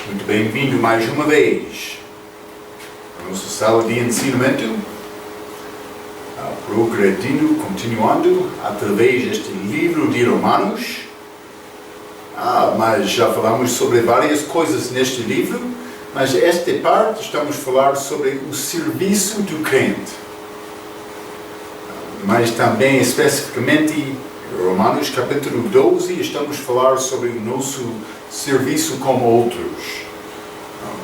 Muito bem-vindo mais uma vez à nossa sala de ensinamento, progredindo, continuando através deste livro de Romanos. Mas já falamos sobre várias coisas neste livro, mas esta parte estamos a falar sobre o serviço do crente. Mas também especificamente Romanos capítulo 12, estamos a falar sobre o nosso serviço com outros.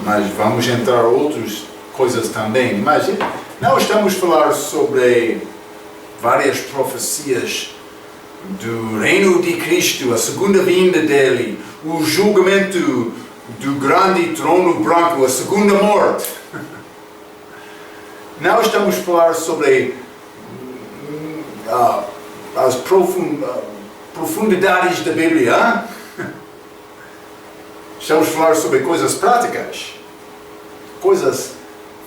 Mas vamos entrar em outras coisas também. Mas não estamos a falar sobre várias profecias do reino de Cristo, a segunda vinda dele, o julgamento do grande trono branco, a segunda morte. Não estamos a falar sobre as profundidades da Bíblia. Estamos a falar sobre coisas práticas, coisas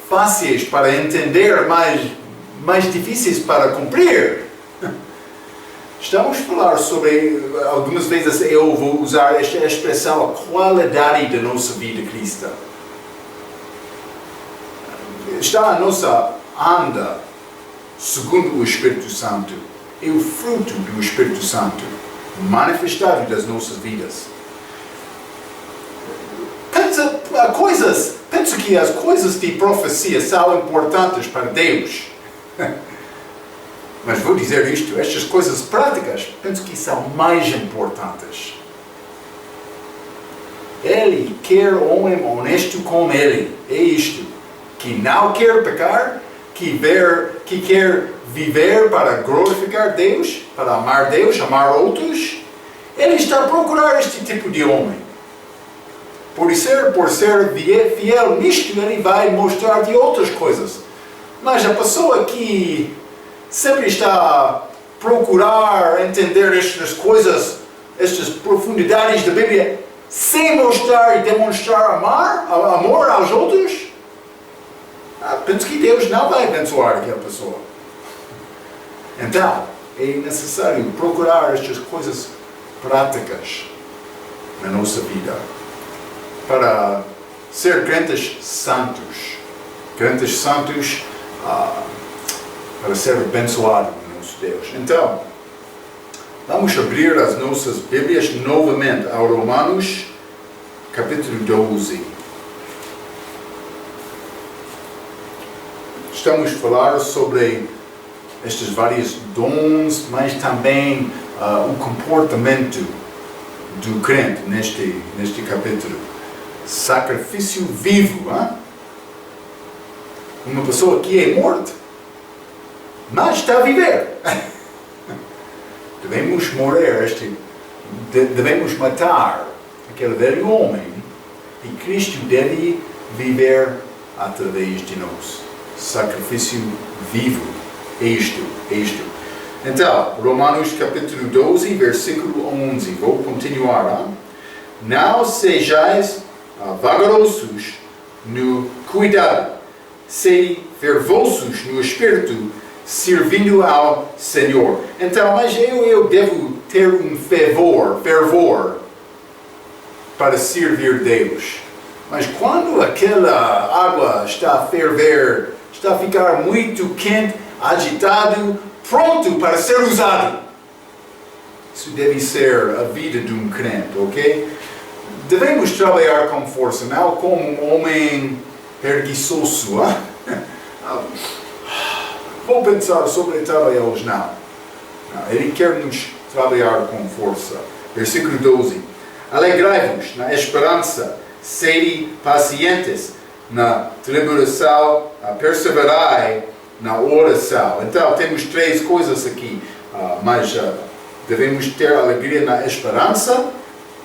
fáceis para entender, mais difíceis para cumprir. Estamos a falar sobre, algumas vezes eu vou usar esta expressão, a qualidade da nossa vida cristã. Está a nossa anda segundo o Espírito Santo. É o fruto do Espírito Santo manifestado das nossas vidas. Penso que as coisas de profecia são importantes para Deus. Mas vou dizer isto, estas coisas práticas, penso que são mais importantes. Ele quer homem honesto com ele. É isto. Que não quer pecar, que quer viver para glorificar Deus, para amar Deus, amar outros. Ele está a procurar este tipo de homem. Por ser fiel nisto, ele vai mostrar de outras coisas. Mas a pessoa que sempre está a procurar entender estas coisas, estas profundidades da Bíblia, sem mostrar e demonstrar amor aos outros, penso que Deus não vai abençoar aquela pessoa. Então, é necessário procurar estas coisas práticas na nossa vida, para ser crentes santos. Crentes santos para ser abençoado por nosso Deus. Então, vamos abrir as nossas Bíblias novamente ao Romanos, capítulo 12. Estamos a falar sobre estes vários dons, mas também o comportamento do crente neste capítulo. Sacrifício vivo. Uma pessoa que é morta, mas está a viver. Devemos morrer, devemos matar aquele velho homem, e Cristo deve viver através de nós. Sacrifício vivo. É isto. Então, Romanos capítulo 12, versículo 11. Vou continuar. Não sejais vagarosos no cuidado, sede fervorosos no espírito, servindo ao Senhor. Então, mas eu devo ter um fervor para servir Deus. Mas quando aquela água está a ferver, está a ficar muito quente, agitado, pronto para ser usado. Isso deve ser a vida de um crente, ok? Devemos trabalhar com força, não como um homem preguiçoso. Vou pensar sobre trabalhar hoje, não. Ele quer nos trabalhar com força. Versículo 12. Alegrai-vos na esperança, sede pacientes na tribulação, perseverai na oração. Então, temos três coisas aqui. Mas devemos ter alegria na esperança,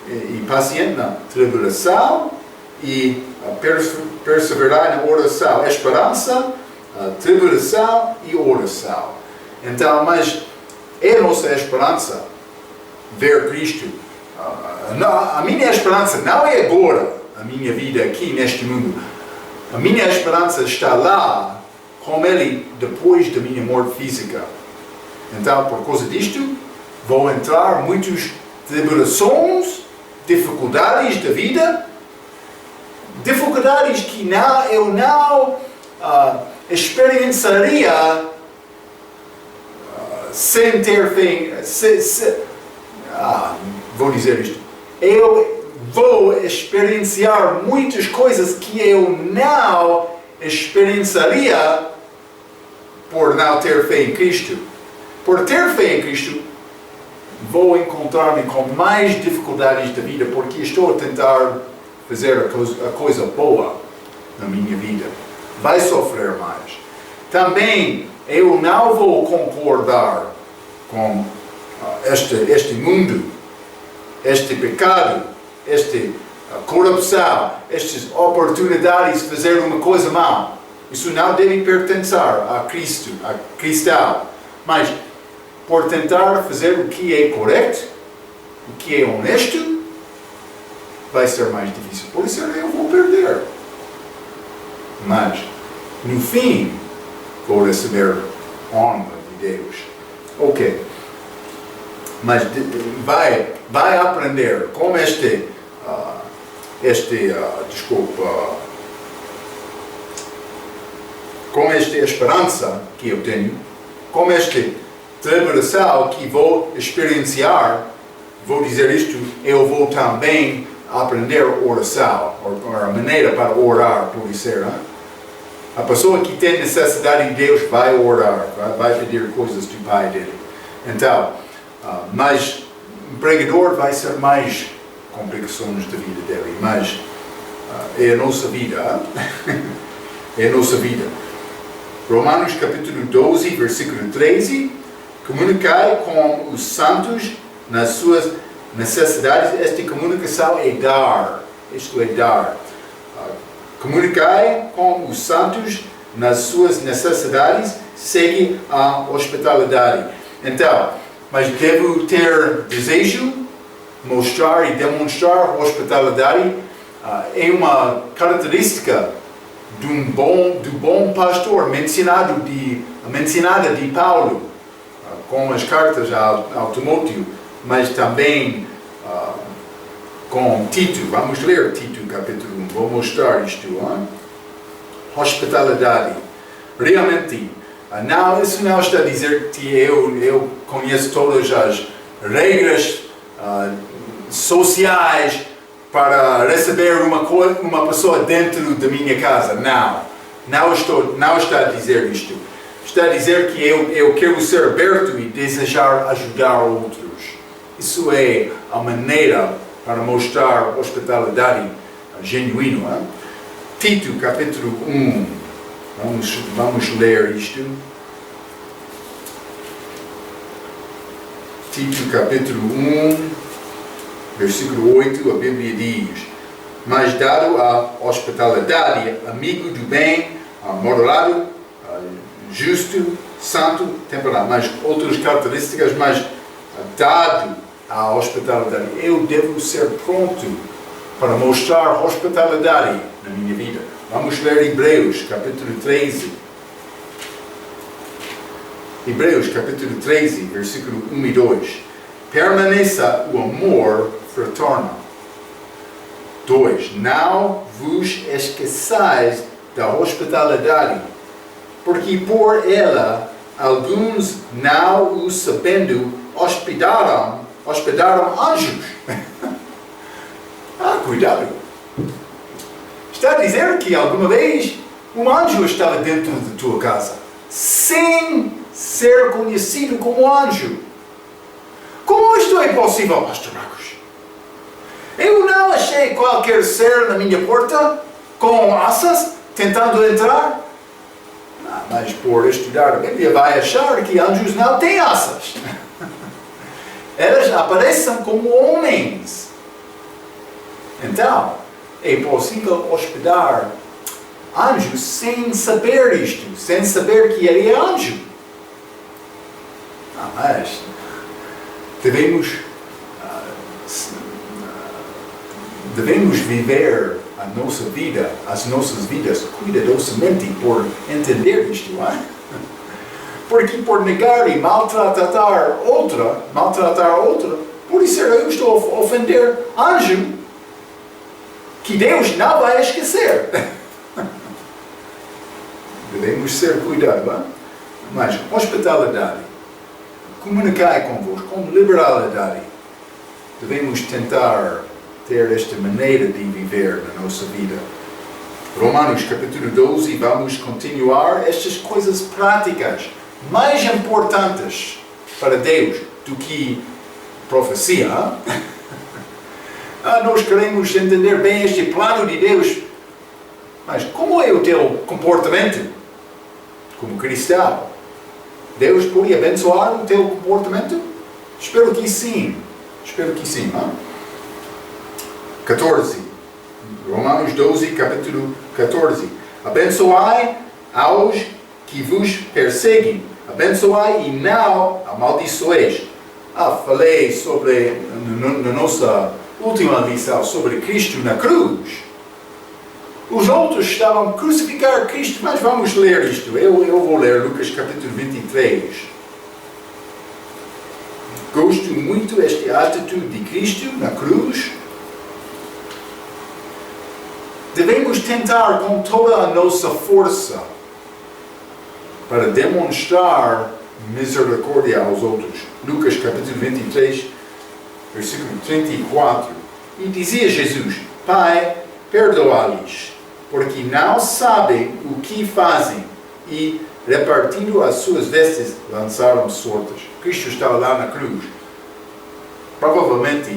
e paciente na tribulação, e perseverar na oração. Esperança, tribulação e oração. Então, mas é a nossa esperança ver Cristo. A minha esperança não é agora, a minha vida aqui neste mundo. A minha esperança está lá com Ele depois da minha morte física. Então, por causa disto, vou entrar muitas tribulações, dificuldades da vida, dificuldades que eu não experienciaria sem ter fé. Vou dizer isto. Eu vou experienciar muitas coisas que eu não experienciaria por não ter fé em Cristo. Por ter fé em Cristo, vou encontrar-me com mais dificuldades da vida, porque estou a tentar fazer a coisa boa na minha vida. Vai sofrer mais. Também eu não vou concordar com este mundo, este pecado, esta corrupção, estas oportunidades de fazer uma coisa má. Isso não deve pertencer a Cristo, a cristão. Mas, por tentar fazer o que é correto, o que é honesto, vai ser mais difícil. Por isso eu vou perder. Mas, no fim, vou receber honra de Deus. Ok. Mas vai aprender como com esta esperança que eu tenho, com esta tribulação que vou experienciar, vou dizer isto, eu vou também aprender oração, ou a maneira para orar, por dizer. A pessoa que tem necessidade de Deus vai orar, vai pedir coisas do Pai dele. Então, mas o pregador vai ser mais complicações da vida dele, mas é a nossa vida. É a nossa vida. Romanos capítulo 12, versículo 13. Comunicai com os santos nas suas necessidades. Esta comunicação é dar. Isto é dar. Comunicai com os santos nas suas necessidades. Segue a hospitalidade. Então, mas devo ter desejo, mostrar e demonstrar hospitalidade. É uma característica do bom pastor mencionada de Paulo com as cartas ao Timóteo, mas também com Tito. Vamos ler Tito capítulo 1, vou mostrar isto. Hospitalidade. Realmente, isso não está a dizer que eu conheço todas as regras sociais para receber uma pessoa dentro da minha casa. Não está a dizer isto. Está a dizer que eu quero ser aberto e desejar ajudar outros. Isso é a maneira para mostrar hospitalidade genuína. Tito, capítulo 1. Vamos ler isto. Tito, capítulo 1. Versículo 8, a Bíblia diz: mas dado a hospitalidade, amigo do bem, moderado, justo, santo, temperado, mas outras características, mas dado a hospitalidade, eu devo ser pronto para mostrar hospitalidade na minha vida. Vamos ler Hebreus, capítulo 13. Hebreus, capítulo 13, versículo 1 e 2. Permaneça o amor fraterno. 2. Não vos esqueçais da hospitalidade, porque por ela alguns, não o sabendo, hospedaram anjos. Cuidado. Está a dizer que alguma vez um anjo estava dentro de tua casa, sem ser conhecido como anjo. Como isto é possível, Pastor Marcos? Eu não achei qualquer ser na minha porta com asas tentando entrar. Mas por estudar a Bíblia vai achar que anjos não têm asas. Elas aparecem como homens. Então, é possível hospedar anjos sem saber isto, sem saber que ele é anjo. Mas devemos viver a nossa vida, as nossas vidas cuidadosamente por entender isto, não é? Porque por negar e maltratar outra, por isso eu estou a ofender anjo. que Deus não vai esquecer. Devemos ser cuidados, hein? Mas hospitalidade, comunicar convosco com liberalidade. Devemos tentar ter esta maneira de viver na nossa vida. Romanos capítulo 12, vamos continuar estas coisas práticas mais importantes para Deus do que profecia. Nós queremos entender bem este plano de Deus, mas como é o teu comportamento como cristão? Deus pode abençoar o teu comportamento? Espero que sim. Espero que sim. 14. Romanos 12, capítulo 14. Abençoai aos que vos perseguem. Abençoai e não amaldiçoeis. Falei sobre, na nossa última lição, sobre Cristo na cruz. Os outros estavam a crucificar Cristo, mas vamos ler isto. Eu vou ler Lucas capítulo 23. Gosto muito desta atitude de Cristo na cruz. Devemos tentar com toda a nossa força para demonstrar misericórdia aos outros. Lucas capítulo 23, versículo 34. E dizia Jesus: Pai, perdoa-lhes, porque não sabem o que fazem. E, repartindo as suas vestes, lançaram sortes. Cristo estava lá na cruz, provavelmente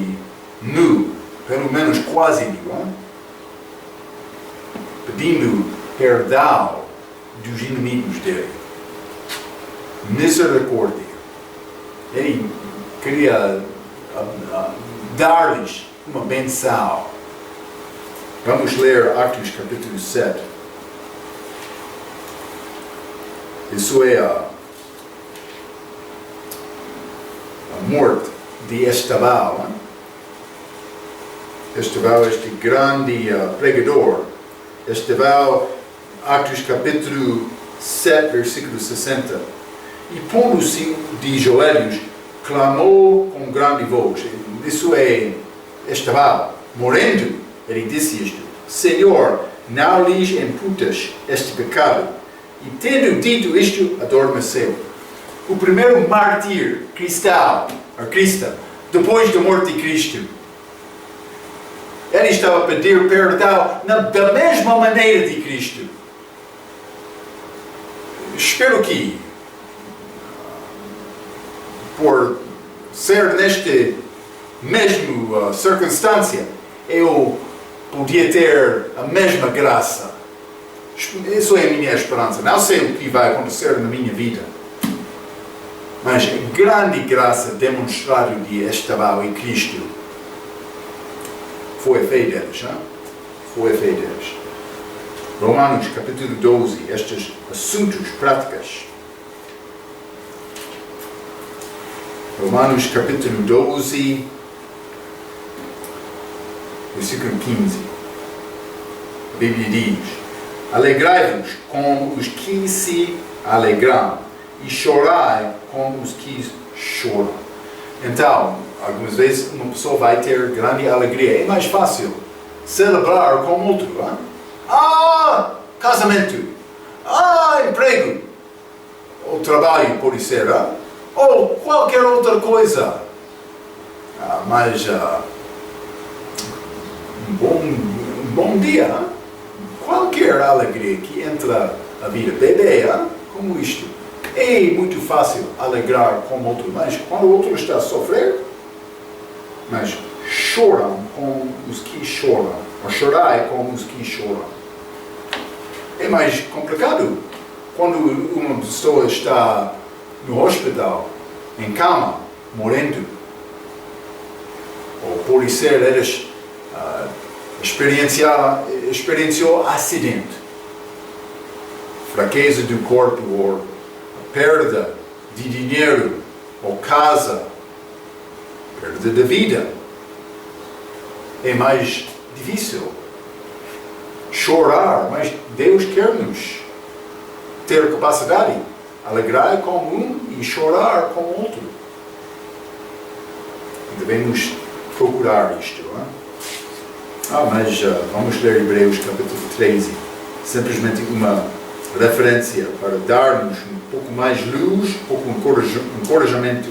nu, pelo menos quase nu, pedindo perdão dos inimigos dele. Misericórdia. Ele queria dar-lhes uma benção. Vamos ler Atos capítulo 7. Isso é a morte de Estevão. Estevão, este grande pregador. Estevão, Atos capítulo 7, versículo 60. E pondo-se de joelhos, clamou com grande voz. Isso é Estevão, morrendo. Ele disse isto: Senhor, não lhes imputas este pecado. E tendo dito isto, adormeceu. O primeiro mártir cristão, depois da morte de Cristo, ele estava a pedir perdão da mesma maneira de Cristo. Espero que, por ser nesta mesma circunstância, eu podia ter a mesma graça. Isso é a minha esperança. Não sei o que vai acontecer na minha vida, mas a grande graça demonstrada de Estevão em Cristo foi a fé deles. Foi a fé deles. Romanos capítulo 12, estes assuntos práticos. Romanos capítulo 12, versículo 15. A Bíblia diz: Alegrai-vos com os que se alegram e chorai com os que choram. Então, algumas vezes uma pessoa vai ter grande alegria. É mais fácil celebrar com outro. Casamento. Emprego. Ou trabalho, pode ser. Ou qualquer outra coisa. Mas um bom dia. Qualquer alegria que entra na vida. Bebê, como isto. É muito fácil alegrar com o outro, mas quando o outro está a sofrer, mas choram com os que choram, ou chorai com os que choram. É mais complicado quando uma pessoa está no hospital, em cama, morrendo. Ou pode ser eles experienciou acidente, fraqueza do corpo, ou perda de dinheiro, ou casa, perda da vida. É mais difícil chorar, mas Deus quer-nos ter capacidade, alegrar com um e chorar com o outro. Devemos procurar isto. Mas vamos ler Hebreus capítulo 13. Simplesmente uma referência para dar-nos um pouco mais luz, um pouco encorajamento.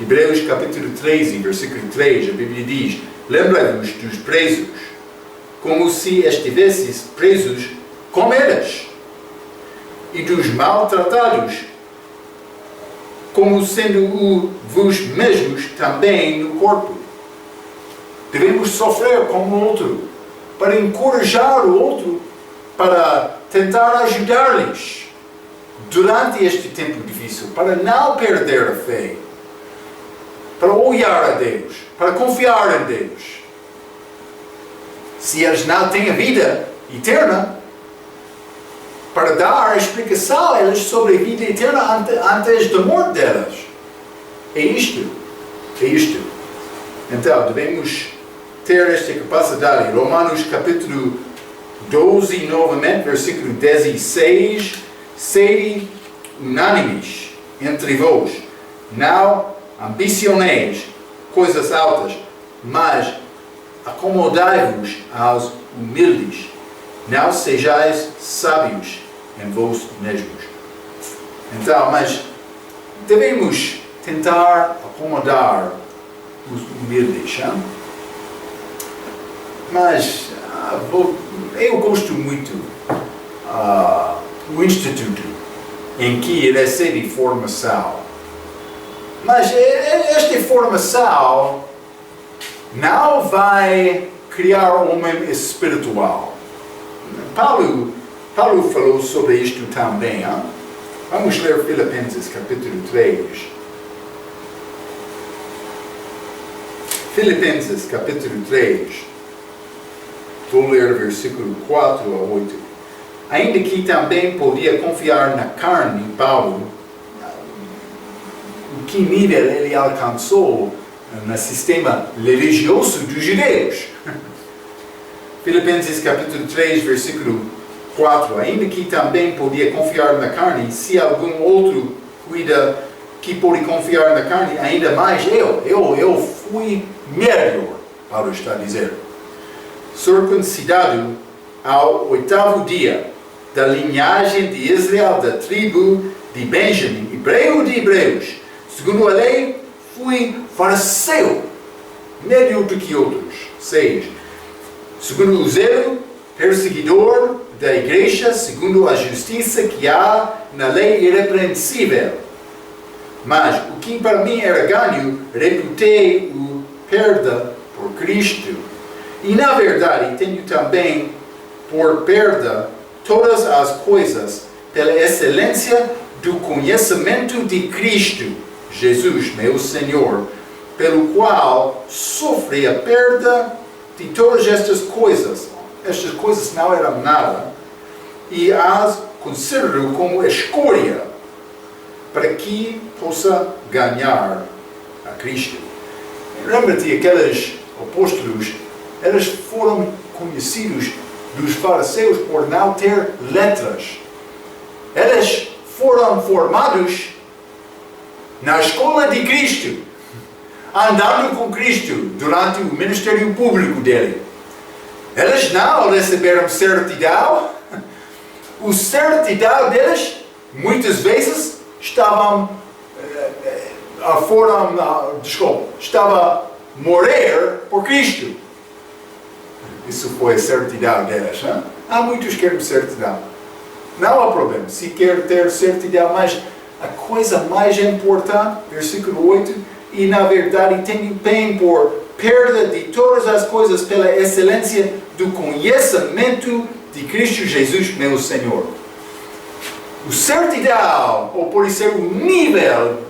Hebreus capítulo 13, versículo 3, a Bíblia diz: lembrai-vos dos presos, como se estivesseis presos com eles, e dos maltratados, como sendo vos mesmos também no corpo. Devemos sofrer como o outro, para encorajar o outro, para tentar ajudar-lhes durante este tempo difícil, para não perder a fé, para olhar a Deus, para confiar em Deus. Se eles não têm a vida eterna, para dar a explicação a eles sobre a vida eterna antes da morte delas. É isto. Então, devemos ter esta capacidade. Romanos capítulo 12, novamente, versículo 16. Sede unânimes entre vós, não ambicioneis coisas altas, mas acomodai-vos aos humildes. Não sejais sábios em vós mesmos. Então, mas devemos tentar acomodar os humildes. Mas eu gosto muito do instituto em que recebe formação. Mas esta formação não vai criar um homem espiritual. Paulo falou sobre isto também. Vamos ler Filipenses capítulo 3. Filipenses capítulo 3. Vou ler versículo 4 a 8. Ainda que também podia confiar na carne, Paulo, o que nível ele alcançou no sistema religioso dos judeus. Filipenses capítulo 3, versículo 4. Ainda que também podia confiar na carne, se algum outro cuida que pode confiar na carne, ainda mais eu fui melhor, Paulo está a dizer. Circuncidado ao 8º dia, da linhagem de Israel, da tribo de Benjamim, hebreu de hebreus. Segundo a lei, fui fariseu, melhor do que outros. 6. Segundo o zelo, perseguidor da igreja, segundo a justiça que há na lei irrepreensível. Mas o que para mim era ganho, reputei o perda por Cristo. E na verdade tenho também por perda todas as coisas pela excelência do conhecimento de Cristo, Jesus, meu Senhor, pelo qual sofri a perda de todas estas coisas. Estas coisas não eram nada, e as considero como escória, para que possa ganhar a Cristo. Lembra-te, aqueles apóstolos, eles foram conhecidos dos fariseus por não ter letras. Eles foram formados na escola de Cristo, andando com Cristo durante o ministério público dele. Eles não receberam certidão. O certidão deles, muitas vezes, estava morrer por Cristo. Isso foi a certidão deles. Hein? Há muitos que querem certidão. Não há problema. Se quer ter certidão, mas a coisa mais importante, versículo 8, e na verdade tenho bem por perda de todas as coisas pela excelência do conhecimento de Cristo Jesus, meu Senhor. O certidão, ou por ser o nível,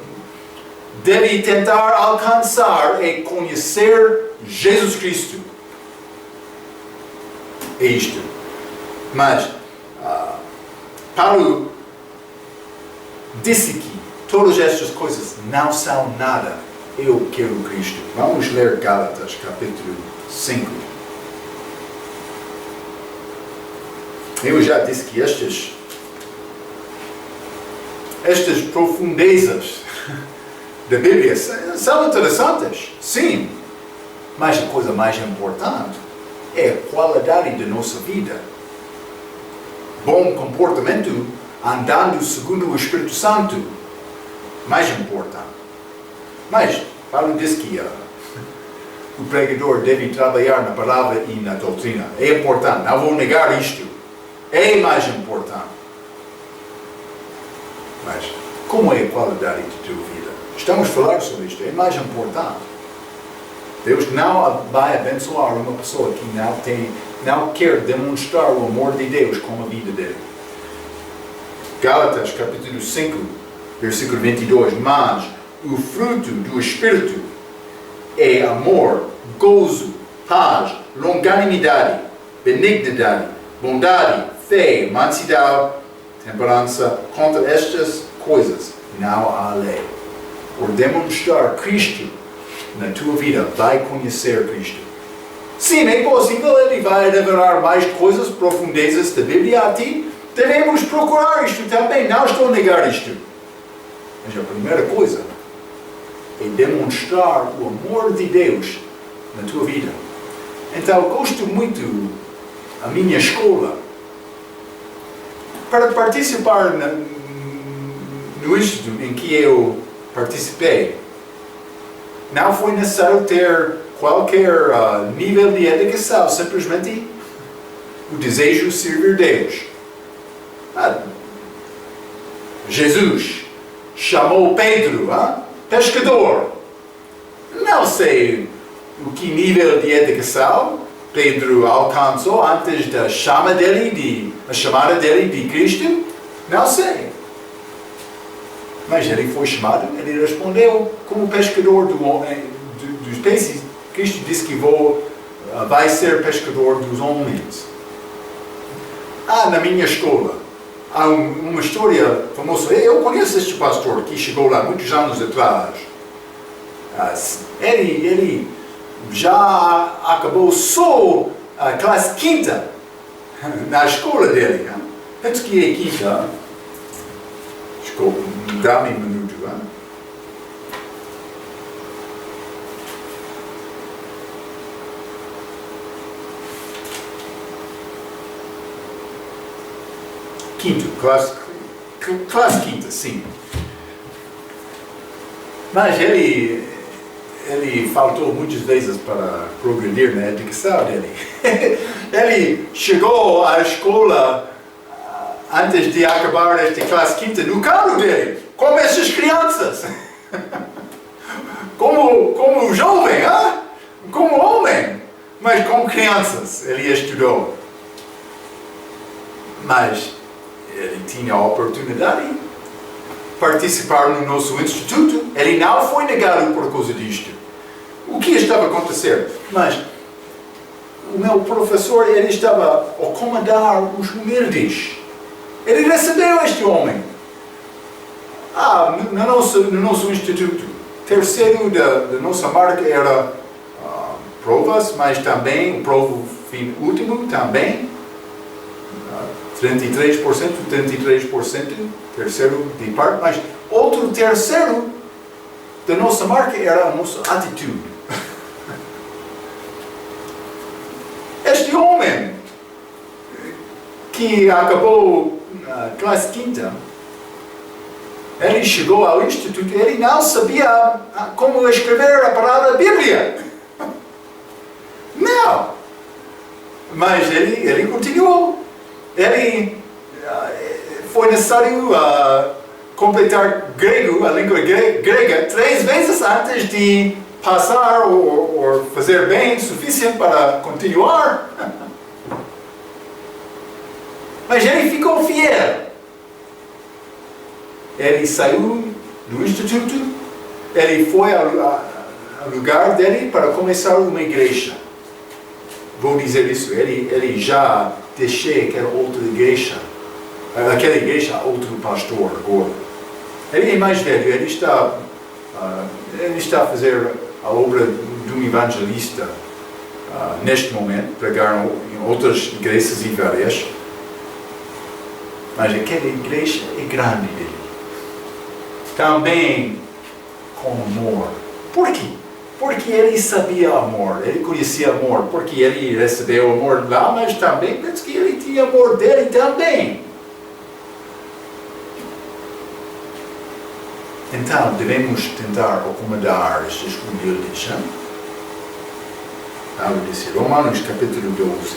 deve tentar alcançar e conhecer Jesus Cristo. É isto. Mas Paulo disse que todas estas coisas não são nada. Eu quero Cristo. Vamos ler Gálatas, capítulo 5. Eu já disse que estas profundezas da Bíblia são interessantes, sim. Mas a coisa mais importante é a qualidade da nossa vida. Bom comportamento, andando segundo o Espírito Santo, mais importante. Mas, Paulo diz que o pregador deve trabalhar na palavra e na doutrina. É importante, não vou negar isto. É mais importante. Mas, como é a qualidade da tua vida? Estamos a falar sobre isto, é mais importante. Deus não vai abençoar uma pessoa que não quer demonstrar o amor de Deus com a vida dele. Gálatas, capítulo 5, versículo 22. Mas o fruto do Espírito é amor, gozo, paz, longanimidade, benignidade, bondade, fé, mansidão, temperança. Contra estas coisas não há lei. Por demonstrar Cristo na tua vida, vai conhecer Cristo. Sim, é possível, Ele vai revelar mais coisas, profundezas da Bíblia a ti. Devemos procurar isto também, não estou a negar isto. Mas a primeira coisa é demonstrar o amor de Deus na tua vida. Então, eu gosto muito da minha escola. Para participar no instituto em que eu participei, não foi necessário ter qualquer nível de educação, simplesmente o desejo de servir Deus. Jesus chamou Pedro, pescador. Não sei o que nível de educação Pedro alcançou antes da chamada dele de Cristo. Não sei. Mas ele foi chamado, ele respondeu como pescador dos peixes. Cristo disse que vai ser pescador dos homens. Na minha escola, há uma história famosa. Eu conheço este pastor que chegou lá muitos anos atrás. Ele já acabou só a classe quinta na escola dele. Antes que é quinta, dá-me um minuto. Quinto, classe quinta, sim. Mas ele faltou muitas vezes para progredir na educação dele. Ele chegou à escola antes de acabar esta classe quinta no carro dele, como essas crianças. Como jovem, como homem, mas como crianças ele estudou. Mas ele tinha a oportunidade de participar no nosso instituto. Ele não foi negado por causa disto. O que estava a acontecer? Mas o meu professor, ele estava a comandar os humildes. Ele recebeu este homem. No nosso instituto, terceiro da nossa marca era provas, mas também o provo último também. 33%, terceiro de parte, mas outro terceiro da nossa marca era a nossa atitude. Este homem que acabou a classe quinta, ele chegou ao instituto, ele não sabia como escrever a palavra Bíblia. Não! Mas ele continuou. Foi necessário completar grego, a língua grega, 3 vezes antes de passar ou fazer bem o suficiente para continuar. Mas ele ficou fiel. Ele saiu do instituto, ele foi ao lugar dele para começar uma igreja. Vou dizer isso, ele já deixou aquela outra igreja, outro pastor agora. Ele é mais velho, ele está a fazer a obra de um evangelista neste momento, pregar em outras igrejas e várias. Mas aquela igreja é grande dele. Também com amor. Por quê? Porque ele sabia amor, ele conhecia amor, porque ele recebeu amor lá, mas também penso que ele tinha amor dele também. Então, devemos tentar acomodar estes humildes. Paulo disse, Romanos capítulo 12.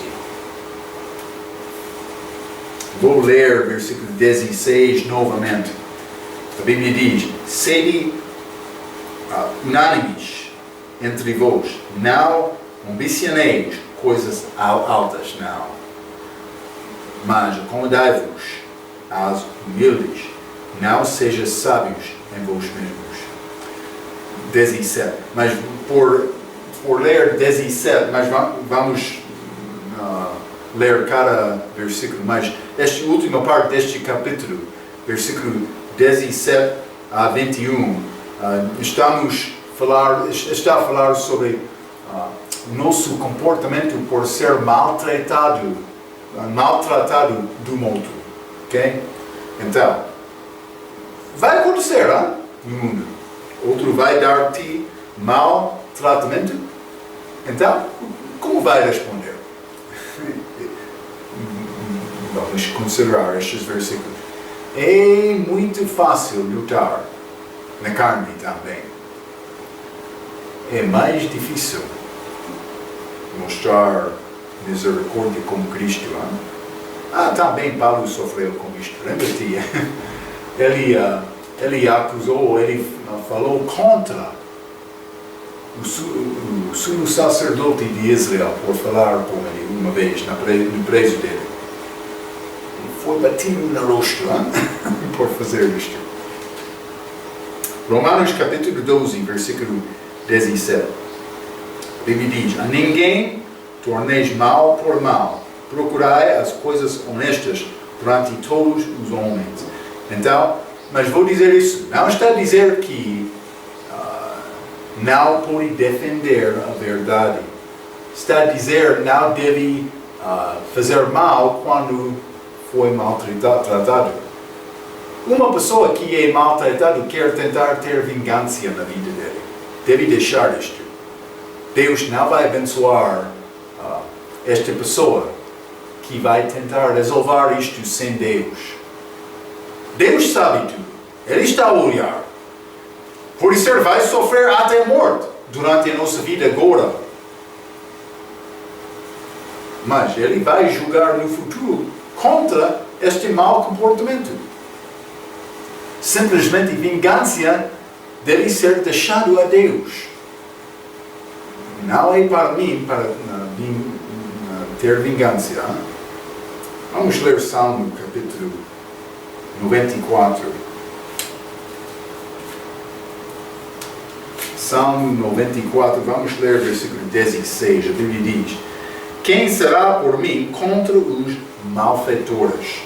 Vou ler versículo 16 novamente. A Bíblia diz, sede unânimes entre vós, não ambicioneis coisas altas, não. Mas acomodai-vos aos humildes, não sejais sábios em vós mesmos. 17. Mas por ler 17, mas vamos ler cada versículo, mas esta última parte deste capítulo, versículo 17 a 21, está a falar sobre o nosso comportamento por ser maltratado do mundo, ok? Então, vai acontecer no mundo, outro vai dar-te mau tratamento, então, como vai responder? Vamos considerar estes versículos. É muito fácil lutar na carne também. É mais difícil mostrar misericórdia como Cristo. Também Paulo sofreu com isto. Lembra-te? Ele acusou, ele falou contra o sumo sacerdote de Israel por falar com ele uma vez no preso dele. Foi batido no rosto por fazer isto. Romanos capítulo 12, versículo 17. A Bíblia diz, a ninguém torneis mal por mal. Procurai as coisas honestas perante todos os homens. Então, mas vou dizer isso. Não está a dizer que não pode defender a verdade. Está a dizer não deve fazer mal quando foi maltratado. Uma pessoa que é maltratada quer tentar ter vingança na vida dele. Deve deixar isto. Deus não vai abençoar esta pessoa que vai tentar resolver isto sem Deus. Deus sabe tudo. Ele está a olhar. Por isso ele vai sofrer até a morte durante a nossa vida agora. Mas ele vai julgar no futuro contra este mau comportamento. Simplesmente vingança deve ser deixado a Deus. Não é para mim para ter vingança. Vamos ler Salmo capítulo 94. Salmo 94, vamos ler versículo 16. A Bíblia diz, quem será por mim contra os malfeitores?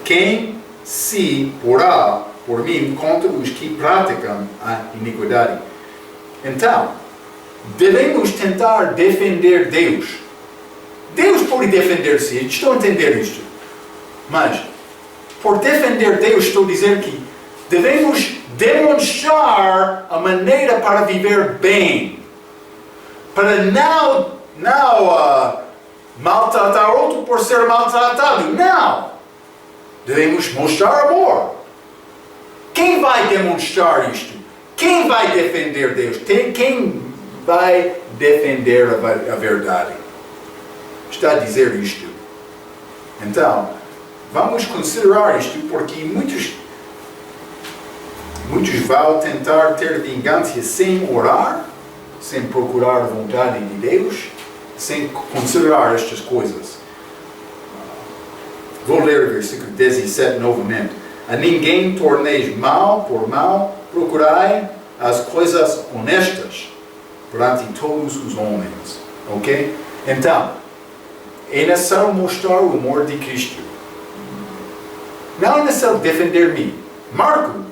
Quem se porá por mim contra os que praticam a iniquidade? Então, devemos tentar defender Deus. Deus pode defender-se, estou a entender isto. Mas, por defender Deus, estou a dizer que devemos demonstrar a maneira para viver bem. Para não maltratar outro por ser maltratado. Não! Devemos mostrar amor. Quem vai demonstrar isto? Quem vai defender Deus? Quem vai defender a verdade? Está a dizer isto. Então, vamos considerar isto porque muitos vão tentar ter vingança sem orar, sem procurar a vontade de Deus, sem considerar estas coisas. Vou ler o versículo 17 novamente. A ninguém torneis mal por mal, procurai as coisas honestas perante todos os homens. Ok? Então, é necessário mostrar o amor de Cristo. Não é necessário defender-me. Marco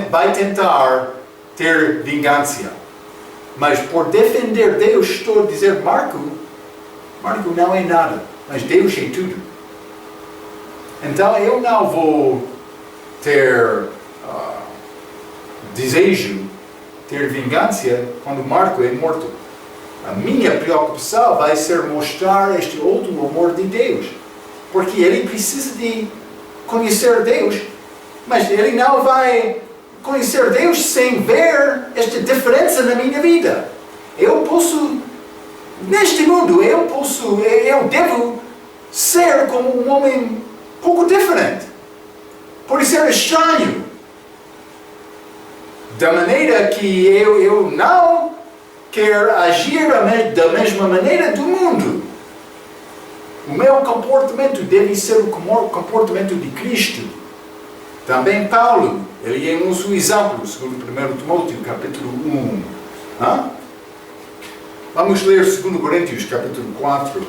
vai tentar ter vingança. Mas por defender Deus, estou a dizer, Marco não é nada, mas Deus é tudo. Então eu não vou ter desejo ter vingança quando Marco é morto. A minha preocupação vai ser mostrar este outro amor de Deus. Porque ele precisa de conhecer Deus. Mas ele não vai conhecer Deus sem ver esta diferença na minha vida. Eu posso, neste mundo, eu devo ser como um homem pouco diferente. Pode ser estranho. Da maneira que eu não quero agir da mesma maneira do mundo. O meu comportamento deve ser o comportamento de Cristo. Também Paulo, ele é um exemplo, segundo 1 Timóteo, capítulo 1. Vamos ler 2 Coríntios, capítulo 4.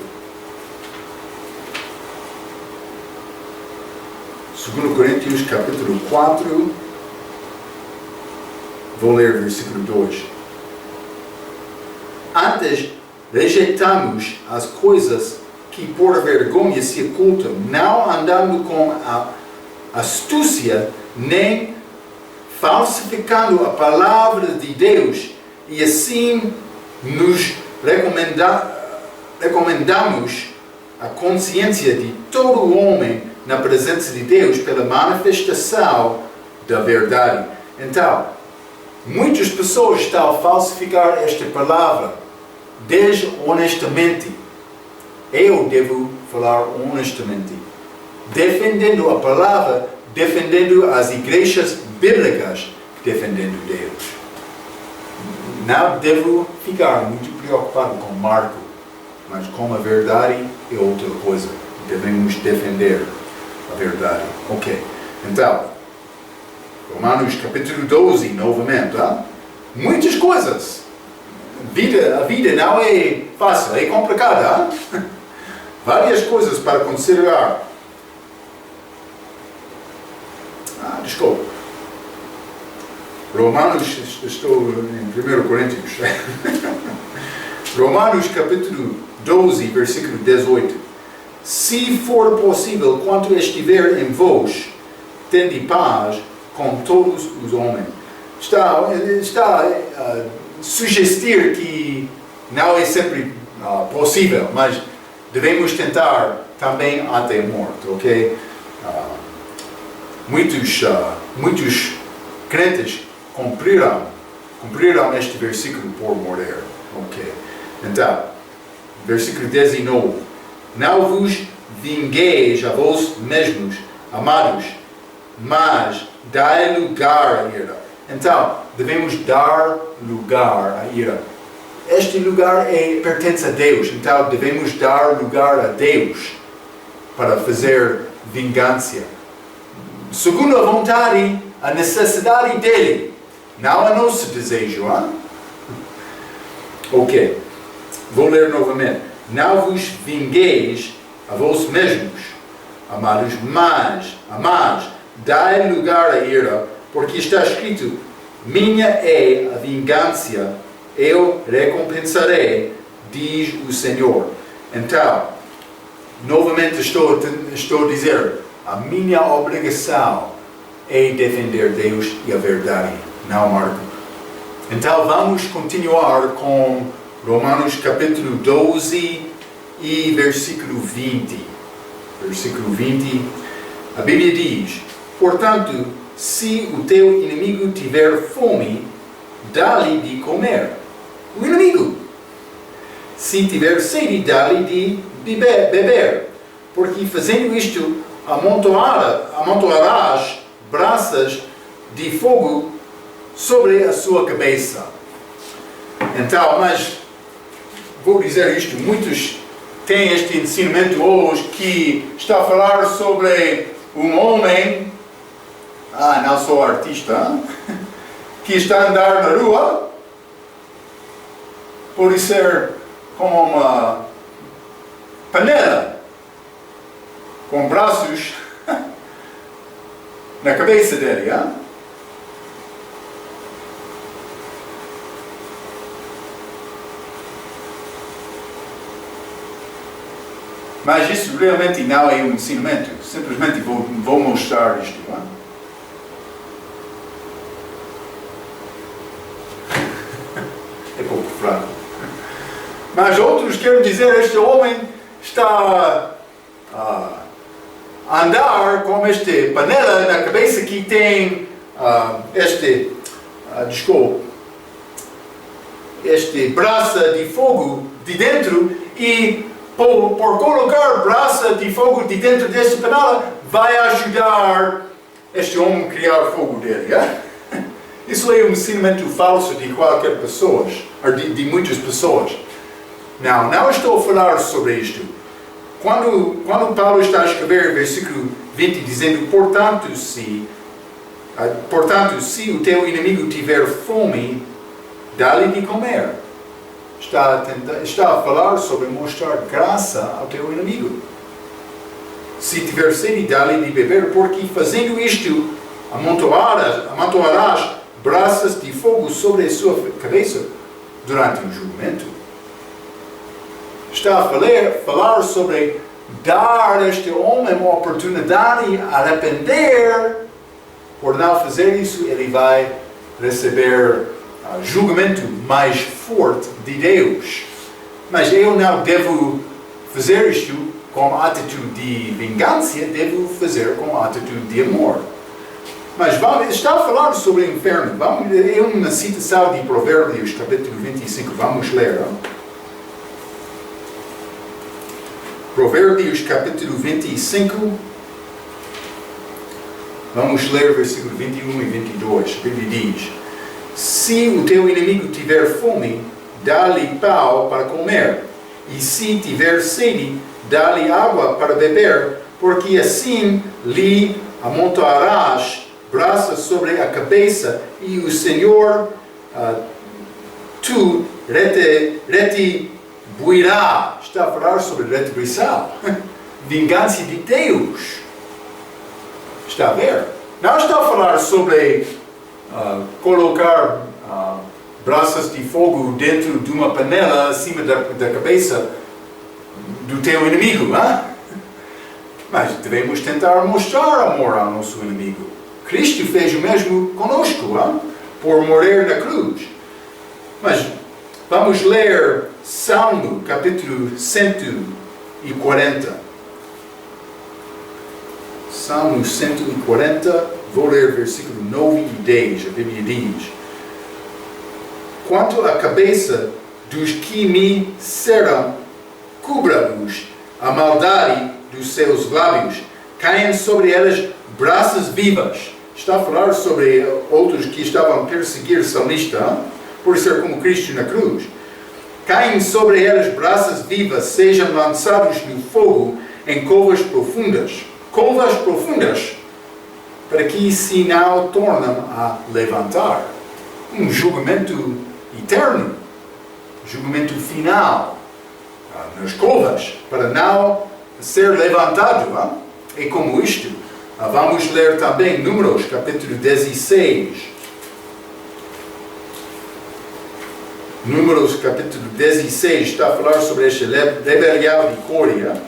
2 Coríntios, capítulo 4. Vou ler versículo 2. Antes, rejeitamos as coisas que por vergonha se ocultam, não andando com a astúcia, nem falsificando a palavra de Deus, e assim nos recomendamos a consciência de todo homem na presença de Deus pela manifestação da verdade. Então, muitas pessoas estão a falsificar esta palavra desonestamente. Eu devo falar honestamente, defendendo a palavra, defendendo as igrejas bíblicas, defendendo Deus. Não devo ficar muito preocupado com Marco, mas com a verdade é outra coisa. Devemos defender a verdade. Ok, então, Romanos capítulo 12, novamente. Muitas coisas. A vida não é fácil, é complicada. Várias coisas para considerar. Desculpa. Romanos, estou em 1 Coríntios. Romanos capítulo 12, versículo 18. Se for possível, quanto estiver em vós, tende paz com todos os homens. Está a sugerir que não é sempre possível, mas devemos tentar também até a morte, ok? Muitos crentes cumpriram este versículo por morrer, ok? Então, versículo 19. Não vos vingueis a vós mesmos, amados, mas dai lugar à ira. Então, devemos dar lugar à ira. Este lugar pertence a Deus, então devemos dar lugar a Deus para fazer vingança. Segundo a vontade, a necessidade dele, não a nosso desejo. Ok, vou ler novamente. Não vos vingueis a vós mesmos, amados, mas dai lugar à ira, porque está escrito: minha é a vingança, eu recompensarei, diz o Senhor. Então, novamente estou a dizer, a minha obrigação é defender Deus e a verdade, não Marco. Então vamos continuar com Romanos capítulo 12 e versículo 20. Versículo 20, a Bíblia diz: portanto, se o teu inimigo tiver fome, dá-lhe de comer. O inimigo. Se tiver sede, dá-lhe de beber. Porque fazendo isto, amontoarás brasas de fogo sobre a sua cabeça. Então, mas vou dizer isto, muitos têm este ensinamento hoje que está a falar sobre um homem, não sou artista, que está a andar na rua, pode ser como uma panela, com braços na cabeça dele. Mas isso realmente não é um ensinamento. Simplesmente vou mostrar isto. fraco. Mas outros querem dizer, este homem está a andar com este panela na cabeça que tem este braça de fogo de dentro, e por colocar braça de fogo de dentro desta panela vai ajudar este homem a criar fogo dele. Isso é um ensinamento falso de qualquer pessoa, de muitas pessoas. Não estou a falar sobre isto. Quando Paulo está a escrever versículo 20, dizendo, portanto, se o teu inimigo tiver fome, dá-lhe de comer. Está a falar sobre mostrar graça ao teu inimigo. Se tiver sede, dá-lhe de beber, porque fazendo isto, amontoarás braças de fogo sobre a sua cabeça durante o julgamento. Está a falar sobre dar a este homem uma oportunidade de arrepender. Por não fazer isso, ele vai receber julgamento mais forte de Deus. Mas eu não devo fazer isto com atitude de vingança, devo fazer com atitude de amor. Mas está a falar sobre o inferno. É uma citação de Provérbios, capítulo 25. Vamos ler. Provérbios, capítulo 25. Vamos ler versículo 21 e 22. A Bíblia diz: se o teu inimigo tiver fome, dá-lhe pão para comer. E se tiver sede, dá-lhe água para beber, porque assim lhe amontoarás braças sobre a cabeça, e o Senhor tu retribuirá. Está a falar sobre retribuição, vingança de Deus. Está a ver? Não está a falar sobre colocar braças de fogo dentro de uma panela acima da cabeça do teu inimigo. Mas devemos tentar mostrar amor ao nosso inimigo. Cristo fez o mesmo conosco, por morrer na cruz. Mas vamos ler Salmo, capítulo 140. Salmo 140, vou ler versículo 9 e 10. A Bíblia diz: quanto à cabeça dos que me cercam, cubra-os a maldade dos seus lábios, caem sobre elas braças vivas. Está a falar sobre outros que estavam a perseguir o salmista, por ser como Cristo na cruz. Caem sobre elas braças vivas, sejam lançados no fogo em covas profundas. Covas profundas, para que se não tornem a levantar. Um julgamento eterno, julgamento final, nas covas, para não ser levantado. É como isto. Vamos ler também Números, capítulo 16. Números, capítulo 16, está a falar sobre este rebelião de Córé.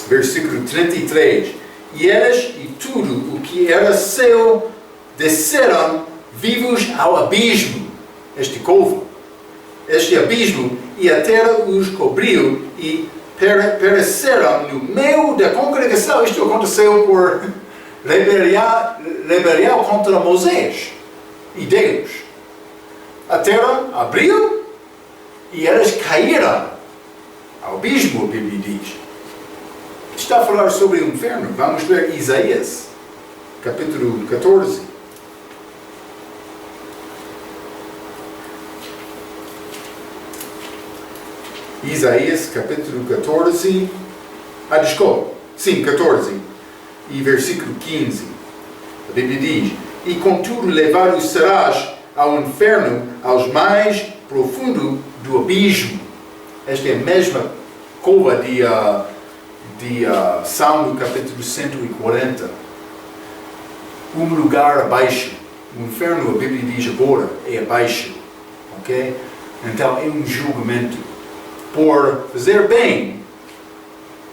Versículo 33. E eles e tudo o que era seu desceram vivos ao abismo. Este covo. Este abismo, e a terra os cobriu e pereceram no meio da congregação. Isto aconteceu por rebelião contra Moisés e Deus. A terra abriu e eles caíram ao abismo, a Bíblia diz. Está a falar sobre o inferno. Vamos ler Isaías, capítulo 14. Isaías, capítulo 14. Desculpa. Sim, 14. E versículo 15. A Bíblia diz: e contudo levado serás ao inferno, aos mais profundo do abismo. Esta é a mesma cova de Salmo, capítulo 140. Um lugar abaixo. O inferno, a Bíblia diz agora, é abaixo. Ok? Então é um julgamento. Por fazer bem,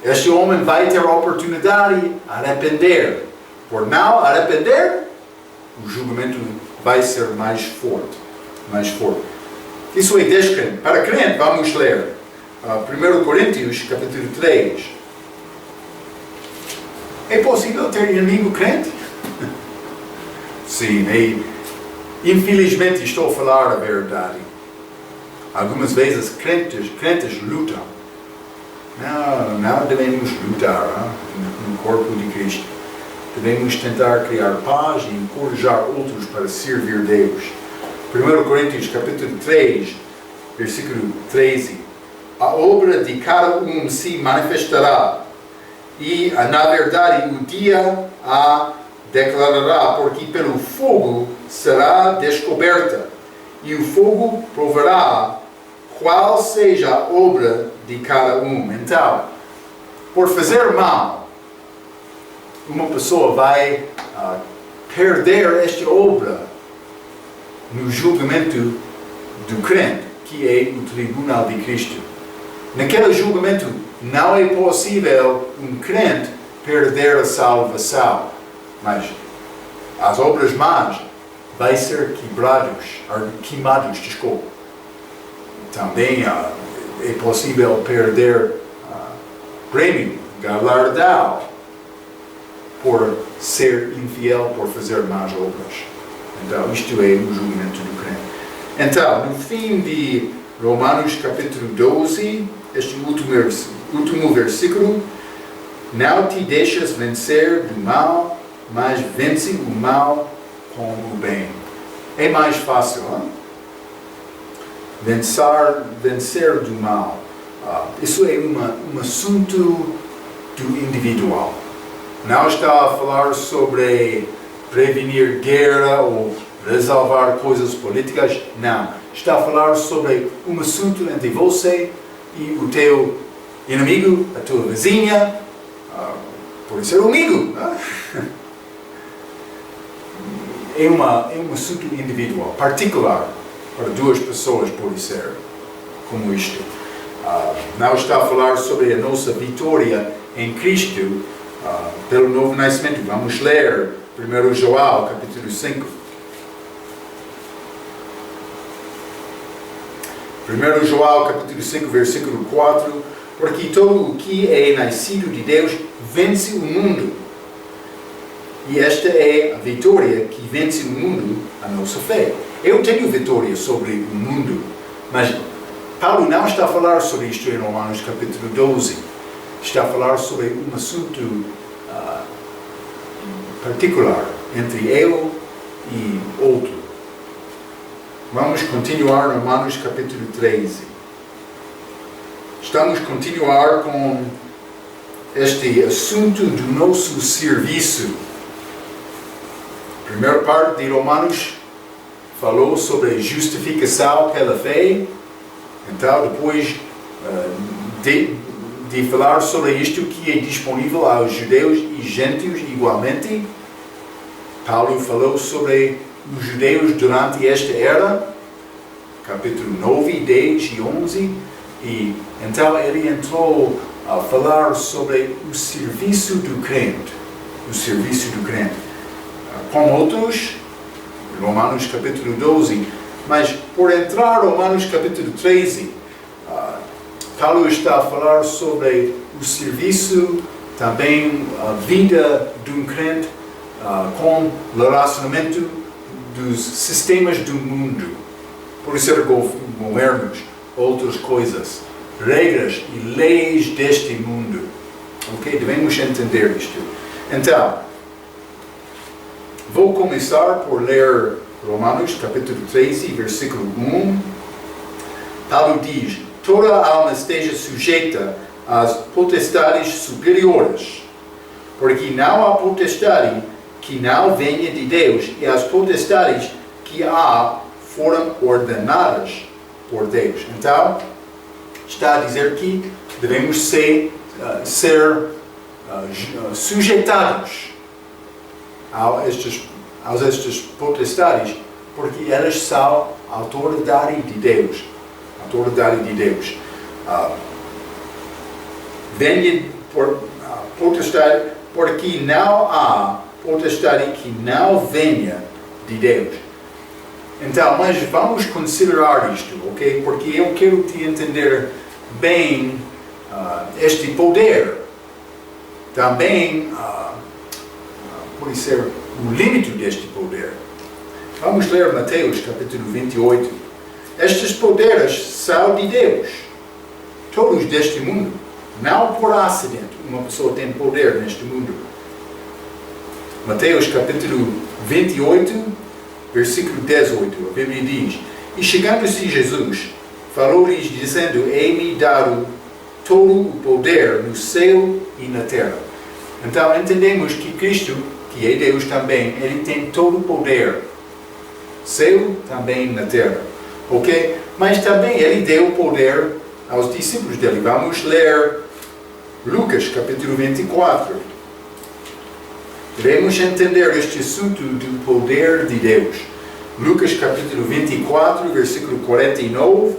este homem vai ter a oportunidade de arrepender. Por não arrepender, o julgamento vai ser mais forte. Mais forte. Isso é descrente. Para crente, vamos ler 1 Coríntios, capítulo 3. É possível ter inimigo crente? Sim, infelizmente estou a falar a verdade. Algumas vezes crentes lutam. Não devemos lutar no corpo de Cristo. Devemos tentar criar paz e encorajar outros para servir Deus. 1 Coríntios capítulo 3, versículo 13. A obra de cada um se manifestará, e na verdade o dia a declarará, porque pelo fogo será descoberta, e o fogo provará qual seja a obra de cada um. Então, por fazer mal, uma pessoa vai perder esta obra no julgamento do crente, que é o tribunal de Cristo. Naquele julgamento, não é possível um crente perder a salvação, mas as obras más vai ser queimados, desculpa. Também é possível perder prêmio, galardão, por ser infiel, por fazer más obras. Então, isto é o julgamento do crente. Então, no fim de Romanos capítulo 12, este último versículo, não te deixas vencer do mal, mas vence o mal com o bem. É mais fácil, hein? Vencer do mal. Isso é um assunto do individual. Não está a falar sobre prevenir guerra ou resolver coisas políticas. Não. Está a falar sobre um assunto entre você e o teu inimigo, a tua vizinha, pode ser um amigo. É um assunto individual, particular, para duas pessoas pode ser, como isto. Não está a falar sobre a nossa vitória em Cristo, pelo novo nascimento. Vamos ler 1 João, capítulo 5. 1 João, capítulo 5, versículo 4. Porque todo o que é nascido de Deus vence o mundo. E esta é a vitória que vence o mundo, a nossa fé. Eu tenho vitória sobre o mundo, mas Paulo não está a falar sobre isto em Romanos capítulo 12. Está a falar sobre um assunto particular entre eu e outro. Vamos continuar em Romanos capítulo 13. Estamos a continuar com este assunto do nosso serviço. A primeira parte de Romanos falou sobre justificação pela fé. Então, depois de falar sobre isto que é disponível aos judeus e gentios igualmente, Paulo falou sobre os judeus durante esta era, capítulo 9, 10 e 11, e então ele entrou a falar sobre o serviço do crente. O serviço do crente. Com outros, Romanos capítulo 12, mas por entrar Romanos capítulo 13, Paulo está a falar sobre o serviço, também a vida de um crente com o relacionamento dos sistemas do mundo. Pode ser governos, outras coisas, regras e leis deste mundo. Ok? Devemos entender isto. Então, vou começar por ler Romanos capítulo 13, versículo 1. Paulo diz: toda a alma esteja sujeita às potestades superiores, porque não há potestade que não venha de Deus, e as potestades que há foram ordenadas por Deus. Então, está a dizer que devemos ser sujeitados aos estas potestades, porque elas são a autoridade de Deus. Autoridade de Deus. Venha por potestade, porque não há potestade que não venha de Deus. Então, mas vamos considerar isto, ok? Porque eu quero te entender bem este poder. Também pode ser o limite deste poder. Vamos ler Mateus capítulo 28. Estes poderes são de Deus, todos deste mundo. Não por acidente uma pessoa tem poder neste mundo. Mateus capítulo 28, versículo 18, a Bíblia diz: E chegando-se Jesus, falou-lhes dizendo: Ei-me dado todo o poder no céu e na terra. Então entendemos que Cristo, que é Deus também, Ele tem todo o poder. Céu também na terra. Ok? Mas também Ele deu poder aos discípulos dele. Vamos ler Lucas capítulo 24. Devemos entender este assunto do poder de Deus. Lucas capítulo 24, versículo 49.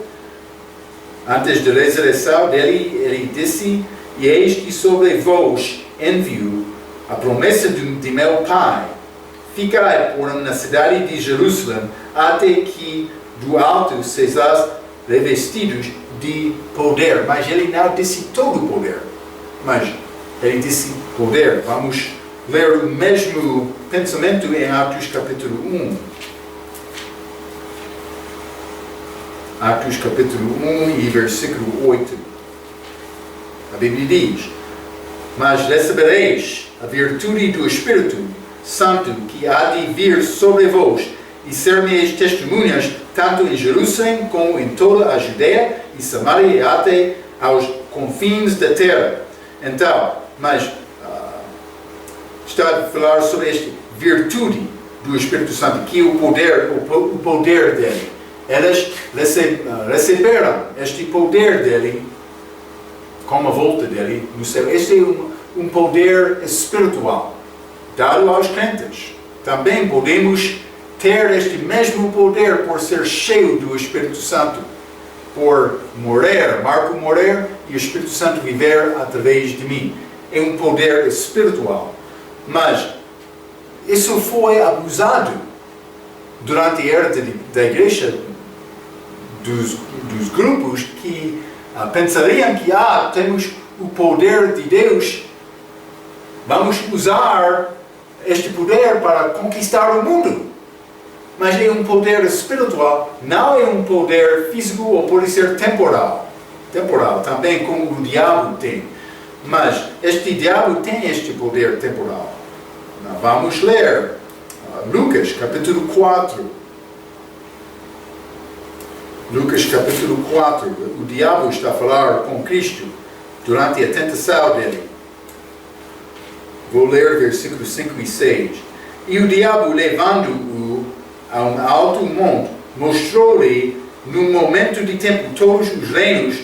Antes da ressurreição dele, ele disse: E eis que sobre vós envio a promessa de meu Pai. Ficai, porém, na cidade de Jerusalém, até que do alto sejais revestidos de poder. Mas ele não disse todo o poder. Mas ele disse poder. Vamos ler o mesmo pensamento em Atos capítulo 1. Atos capítulo 1 e versículo 8. A Bíblia diz: Mas recebereis a virtude do Espírito Santo que há de vir sobre vós, e ser-me-eis testemunhas, tanto em Jerusalém como em toda a Judeia e Samaria e até aos confins da terra. Então, mas está a falar sobre esta virtude do Espírito Santo, que é o poder dele. Elas receberam este poder dele com a volta dele no céu. Este é um poder espiritual dado aos crentes. Também podemos ter este mesmo poder por ser cheio do Espírito Santo, por Marco morrer e o Espírito Santo viver através de mim. É um poder espiritual. Mas isso foi abusado durante a era da igreja, dos grupos que pensariam que temos o poder de Deus, vamos usar este poder para conquistar o mundo. Mas é um poder espiritual, não é um poder físico ou pode ser temporal. Temporal, também como o diabo tem. Mas este diabo tem este poder temporal. Vamos ler Lucas capítulo 4. Lucas capítulo 4. O diabo está a falar com Cristo durante a tentação dele. Vou ler versículos 5 e 6. E o diabo, levando-o a um alto monte, mostrou-lhe num momento de tempo todos os reinos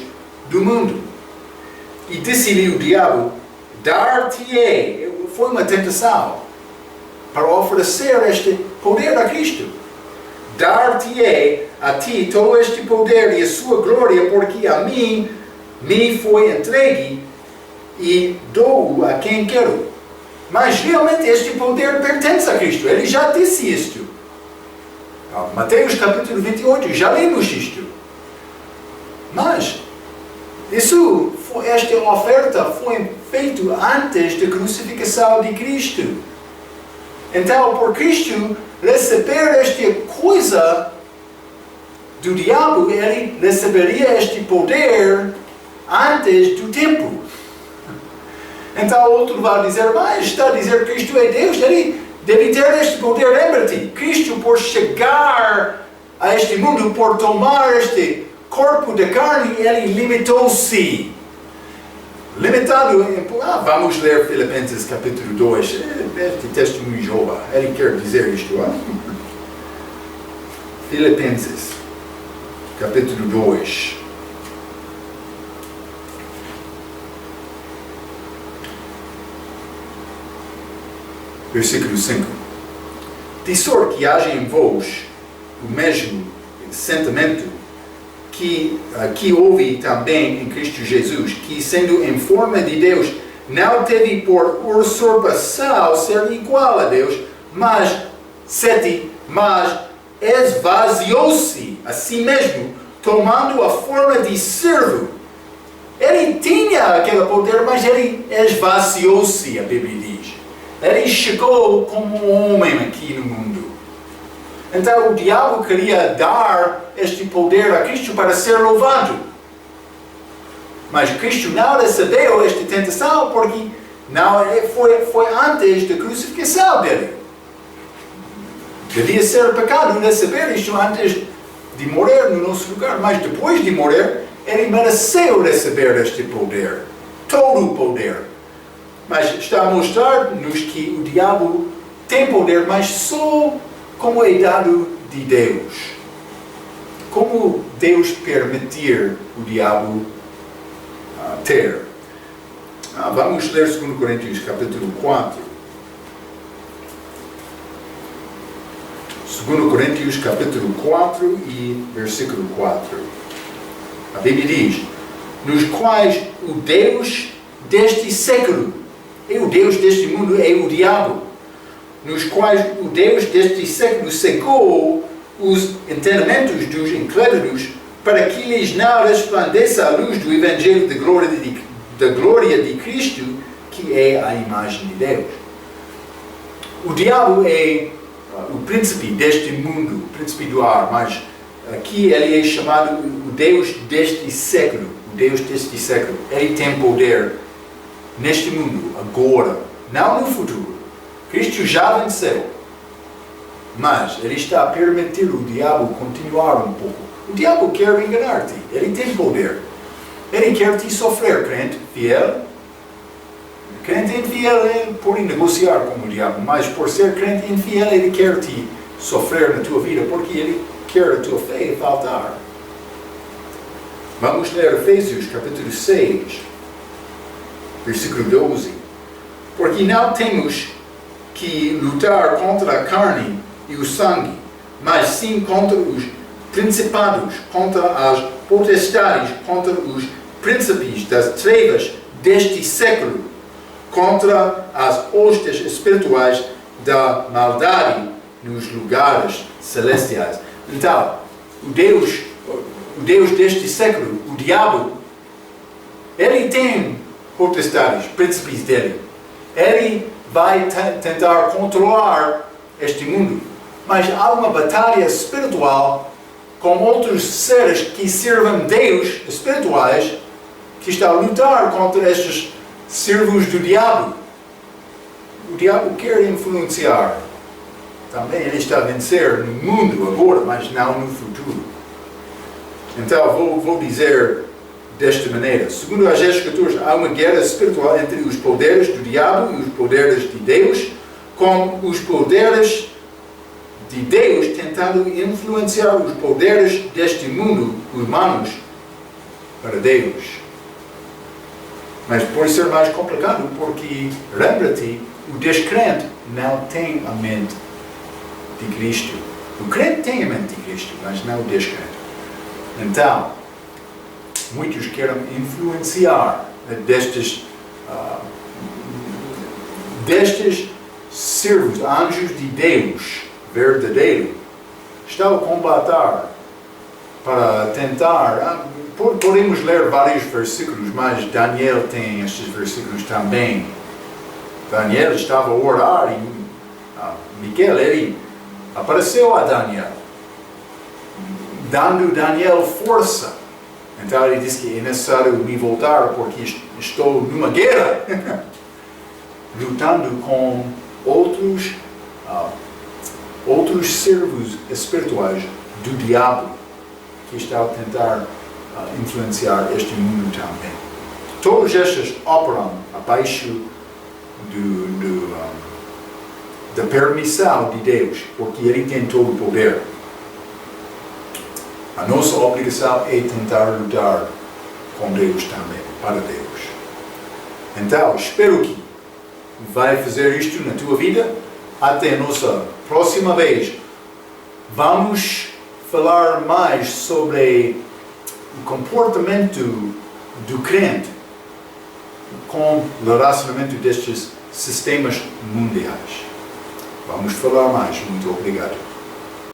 do mundo. E disse-lhe o diabo: Dar-te-ei. Foi uma tentação para oferecer este poder a Cristo. Dar-te-ei a ti todo este poder e a sua glória, porque a mim me foi entregue e dou-o a quem quero. Mas realmente este poder pertence a Cristo. Ele já disse isto. Mateus capítulo 28, já lemos isto. Mas esta oferta foi feita antes da crucificação de Cristo. Então, por Cristo receber esta coisa do diabo, ele receberia este poder antes do tempo. Então, outro vai dizer: mas está a dizer que Cristo é Deus, ele deve ter este poder. Lembra-te, Cristo, por chegar a este mundo, por tomar este corpo de carne, ele limitou-se. Limitado em... vamos ler Filipenses capítulo 2. Este texto me joga. Ele quer dizer isto. Filipenses capítulo 2. Versículo 5. De sorte que haja em vós o mesmo sentimento que houve também em Cristo Jesus, que sendo em forma de Deus, não teve por usurpação ser igual a Deus, mas esvaziou-se a si mesmo, tomando a forma de servo. Ele tinha aquele poder, mas ele esvaziou-se, a Bíblia diz. Ele chegou como um homem aqui no mundo. Então o diabo queria dar este poder a Cristo para ser louvado. Mas Cristo não recebeu esta tentação porque não, foi antes da crucificação dele. Devia ser pecado receber isto antes de morrer no nosso lugar. Mas depois de morrer, ele mereceu receber este poder. Todo o poder. Mas está a mostrar-nos que o diabo tem poder, mas só como é dado de Deus. Como Deus permitir o diabo ter. Vamos ler 2 Coríntios capítulo 4. 2 Coríntios capítulo 4 e versículo 4. A Bíblia diz: nos quais o Deus deste século, e o Deus deste mundo é o diabo, nos quais o Deus deste século cegou os entendimentos dos incrédulos, para que lhes não resplandeça a luz do Evangelho da glória de Cristo, que é a imagem de Deus. O diabo é o príncipe deste mundo, o príncipe do ar, mas aqui ele é chamado o Deus deste século. O Deus deste século. Ele tem poder neste mundo, agora, não no futuro. Cristo já venceu. Mas ele está a permitir o diabo continuar um pouco. O diabo quer enganar-te. Ele tem poder. Ele quer te sofrer, crente fiel. Crente infiel pode negociar com o diabo, mas por ser crente infiel, ele quer te sofrer na tua vida, porque ele quer a tua fé faltar. Vamos ler Efésios capítulo 6, versículo 12. Porque não temos que lutar contra a carne e o sangue, mas sim contra os principados, contra as potestades, contra os príncipes das trevas deste século, contra as hostes espirituais da maldade nos lugares celestiais. Então, o Deus deste século, o diabo, ele tem potestades, príncipes dele. Ele vai tentar controlar este mundo. Mas há uma batalha espiritual com outros seres que servem Deus espirituais, que está a lutar contra estes servos do diabo. O diabo quer influenciar. Também ele está a vencer no mundo agora, mas não no futuro. Então vou dizer desta maneira. Segundo as Escrituras, há uma guerra espiritual entre os poderes do diabo e os poderes de Deus, com os poderes de Deus tentando influenciar os poderes deste mundo, humanos, para Deus. Mas pode ser mais complicado, porque, lembra-te, o descrente não tem a mente de Cristo. O crente tem a mente de Cristo, mas não o descrente. Então, muitos querem influenciar destes servos, anjos de Deus verdadeiro. Estão a combater para tentar. Podemos ler vários versículos, mas Daniel tem estes versículos também. Daniel estava a orar e Miguel, ele apareceu a Daniel, dando Daniel força. Então ele disse que é necessário me voltar porque estou numa guerra, lutando com outros servos espirituais do diabo que estão a tentar influenciar este mundo também. Todos estes operam abaixo da permissão de Deus, porque Ele tem todo o poder. A nossa obrigação é tentar lutar com Deus também, para Deus. Então, espero que vai fazer isto na tua vida. Até a nossa próxima vez. Vamos falar mais sobre o comportamento do crente com o relacionamento destes sistemas mundiais. Vamos falar mais. Muito obrigado.